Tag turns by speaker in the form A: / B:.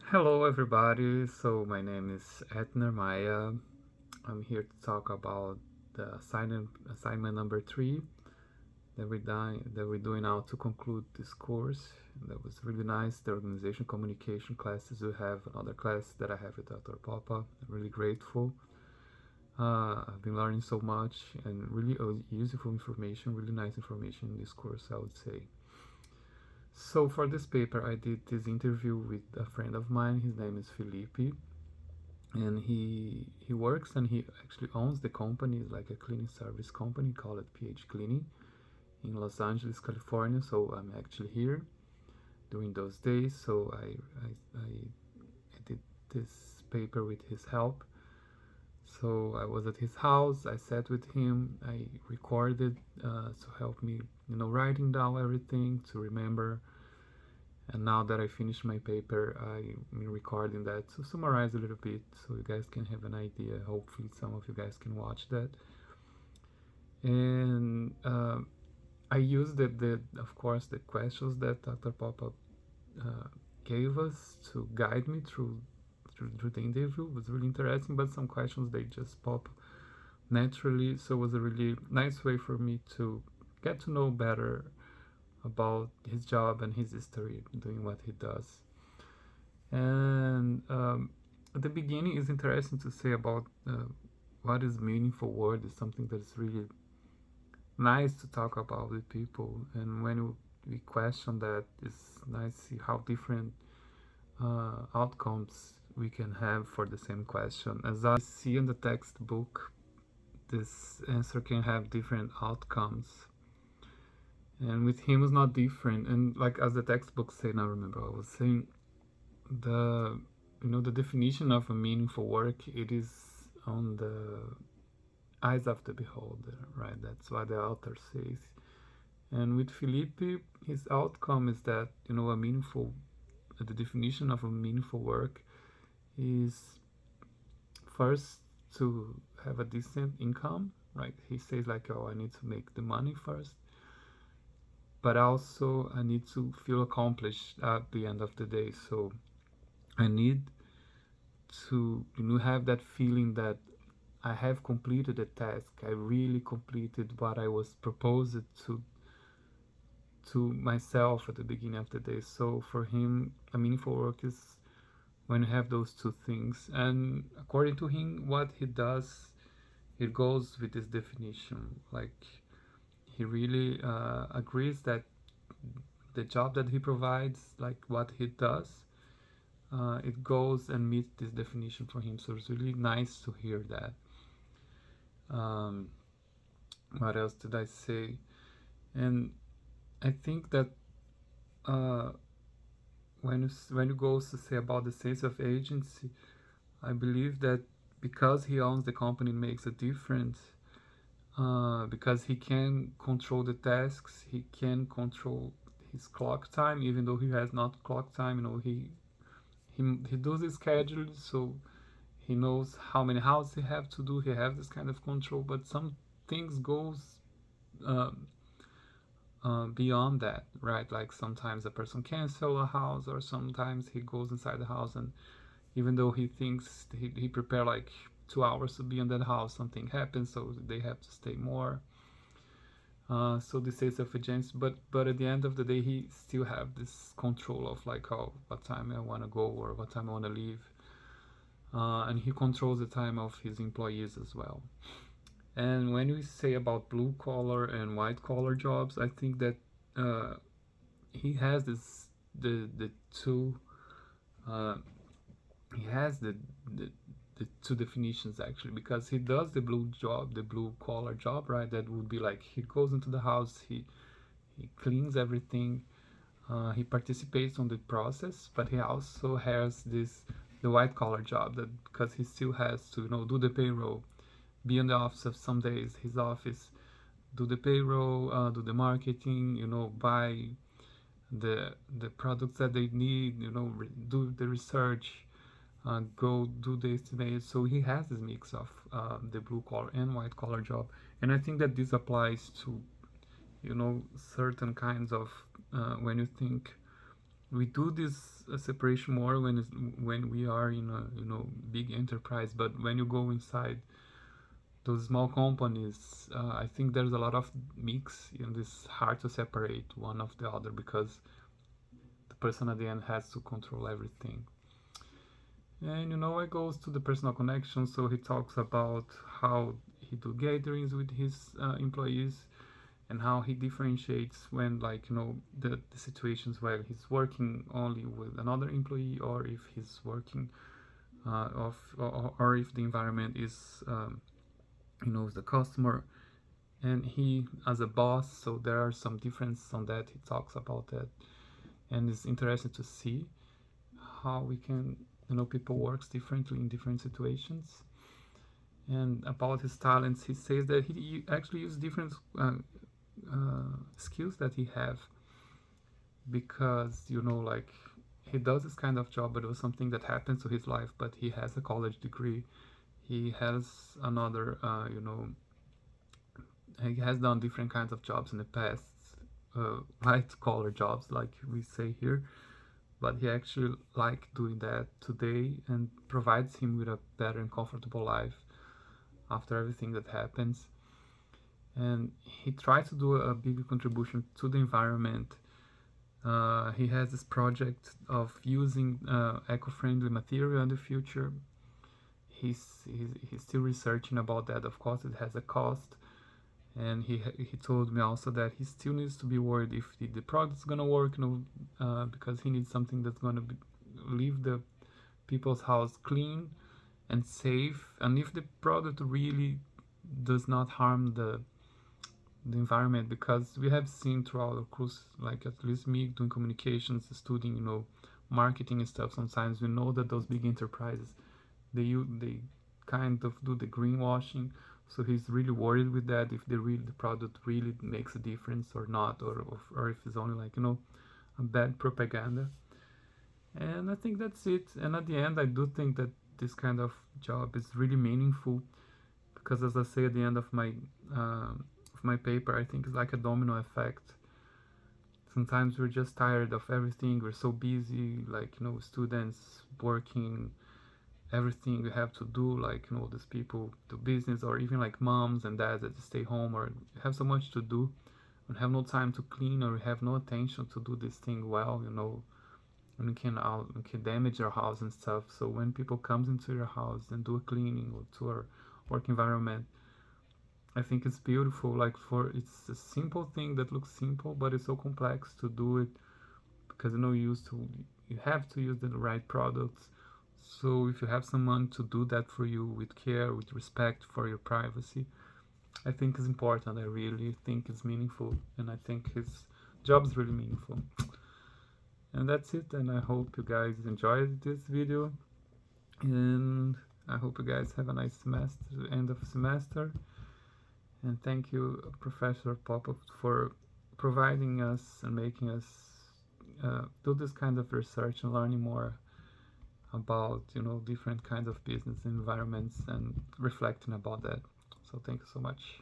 A: Hello, everybody. So, my name is Etner Maya. I'm here to talk about the assignment number 3 that we're doing now to conclude this course. That was really nice. The organization communication classes we have, another class that I have with Dr. Papa. I'm really grateful. I've been learning so much and really useful information, really nice information in this course, I would say. So, for this paper, I did this interview with a friend of mine. His name is Felipe, and he works and he actually owns the company. It's like a cleaning service company called PH Cleaning in Los Angeles, California. So I'm actually here during those days. So I did this paper with his help. So I was at his house. I sat with him. I recorded to help me, writing down everything to remember. And now that I finished my paper, I'm recording that to summarize a little bit so you guys can have an idea. Hopefully, some of you guys can watch that. And I used of course, the questions that Dr. Papa uh, gave us to guide me through the interview. It was really interesting, but some questions they just pop naturally. So it was a really nice way for me to get to know better about his job and his history doing what he does. And at the beginning, it's interesting to say about what is meaningful word is something that's really nice to talk about with people. And when we question that, it's nice to see how different outcomes we can have for the same question. As I see in the textbook, this answer can have different outcomes. And with him, it's not different. And like as the textbook say, now remember I was saying the the definition of a meaningful work, it is on the eyes of the beholder, right? That's what the author says. And with Felipe, his outcome is that the definition of a meaningful work is first to have a decent income, right? He says like, oh, I need to make the money first, but also I need to feel accomplished at the end of the day. So I need to have that feeling that I have completed a task. I really completed what I was proposed to myself at the beginning of the day. So for him, a meaningful work is when you have those two things. And according to him, what he does, it goes with this definition. Like he really agrees that the job that he provides, like what he does, it goes and meets this definition for him. So it's really nice to hear that. Um, what else did I say? And I think that uh, when you go to say about the sense of agency, I believe that because he owns the company, it makes a difference. Because he can control the tasks, he can control his clock time, even though he has not clock time. He does his schedule, so he knows how many houses he have to do. He has this kind of control, but some things goes um, beyond that, right? Like sometimes a person cancel a house, or sometimes he goes inside the house, and even though he thinks he prepare like 2 hours to be in that house, something happens, so they have to stay more. So this is of agency, but at the end of the day, he still have this control of like, oh, what time I want to go or what time I want to leave, and he controls the time of his employees as well. And when we say about blue collar and white collar jobs, I think that uh, he has the two uh, he has the two definitions actually, because he does the blue collar job, right? That would be like he goes into the house, he cleans everything, he participates on the process, but he also has the white collar job, that because he still has to do the payroll, be in the office of some days, his office, do the payroll, do the marketing, buy the products that they need, do the research, go do the estimate. So he has this mix of the blue collar and white collar job, and I think that this applies to certain kinds of when you think we do this separation more when we are in a big enterprise, but when you go inside those small companies, I think there's a lot of mix, and it's hard to separate one of the other because the person at the end has to control everything. And it goes to the personal connection. So he talks about how he do gatherings with his employees, and how he differentiates when, like, the situations where he's working only with another employee, or if he's working or if the environment is the customer, and he as a boss. So there are some differences on that. He talks about that, and it's interesting to see how we can people works differently in different situations. And about his talents, he says that he actually uses different skills that he have, because like, he does this kind of job, but it was something that happened to his life. But he has a college degree, he has another he has done different kinds of jobs in the past, white collar jobs like we say here, but he actually like doing that today, and provides him with a better and comfortable life after everything that happens. And he tries to do a big contribution to the environment. He has this project of using eco-friendly material in the future. He's still researching about that. Of course, it has a cost, and he told me also that he still needs to be worried if the product's gonna work, because he needs something that's gonna leave the people's house clean and safe, and if the product really does not harm the environment. Because we have seen throughout the course, like at least me doing communications, studying, marketing and stuff, sometimes we know that those big enterprises, they kind of do the greenwashing. So he's really worried with that, if the product really makes a difference or not, or if it's only like a bad propaganda. And I think that's it. And at the end, I do think that this kind of job is really meaningful, because, as I say at the end of my paper, I think it's like a domino effect. Sometimes we're just tired of everything. We're so busy, like students working, everything we have to do, like these people do business, or even like moms and dads that stay home, or have so much to do and have no time to clean, or have no attention to do this thing well, and we can damage your house and stuff. So when people comes into your house and do a cleaning or to our work environment, I think it's beautiful. Like, it's a simple thing that looks simple, but it's so complex to do it, because you have to use the right products. So if you have someone to do that for you with care, with respect for your privacy, I think it's important. I really think it's meaningful, and I think his job is really meaningful. And that's it. And I hope you guys enjoyed this video, and I hope you guys have a nice semester, end of semester. And thank you, Professor Popov, for providing us and making us do this kind of research and learning more about different kinds of business environments, and reflecting about that. So thank you so much.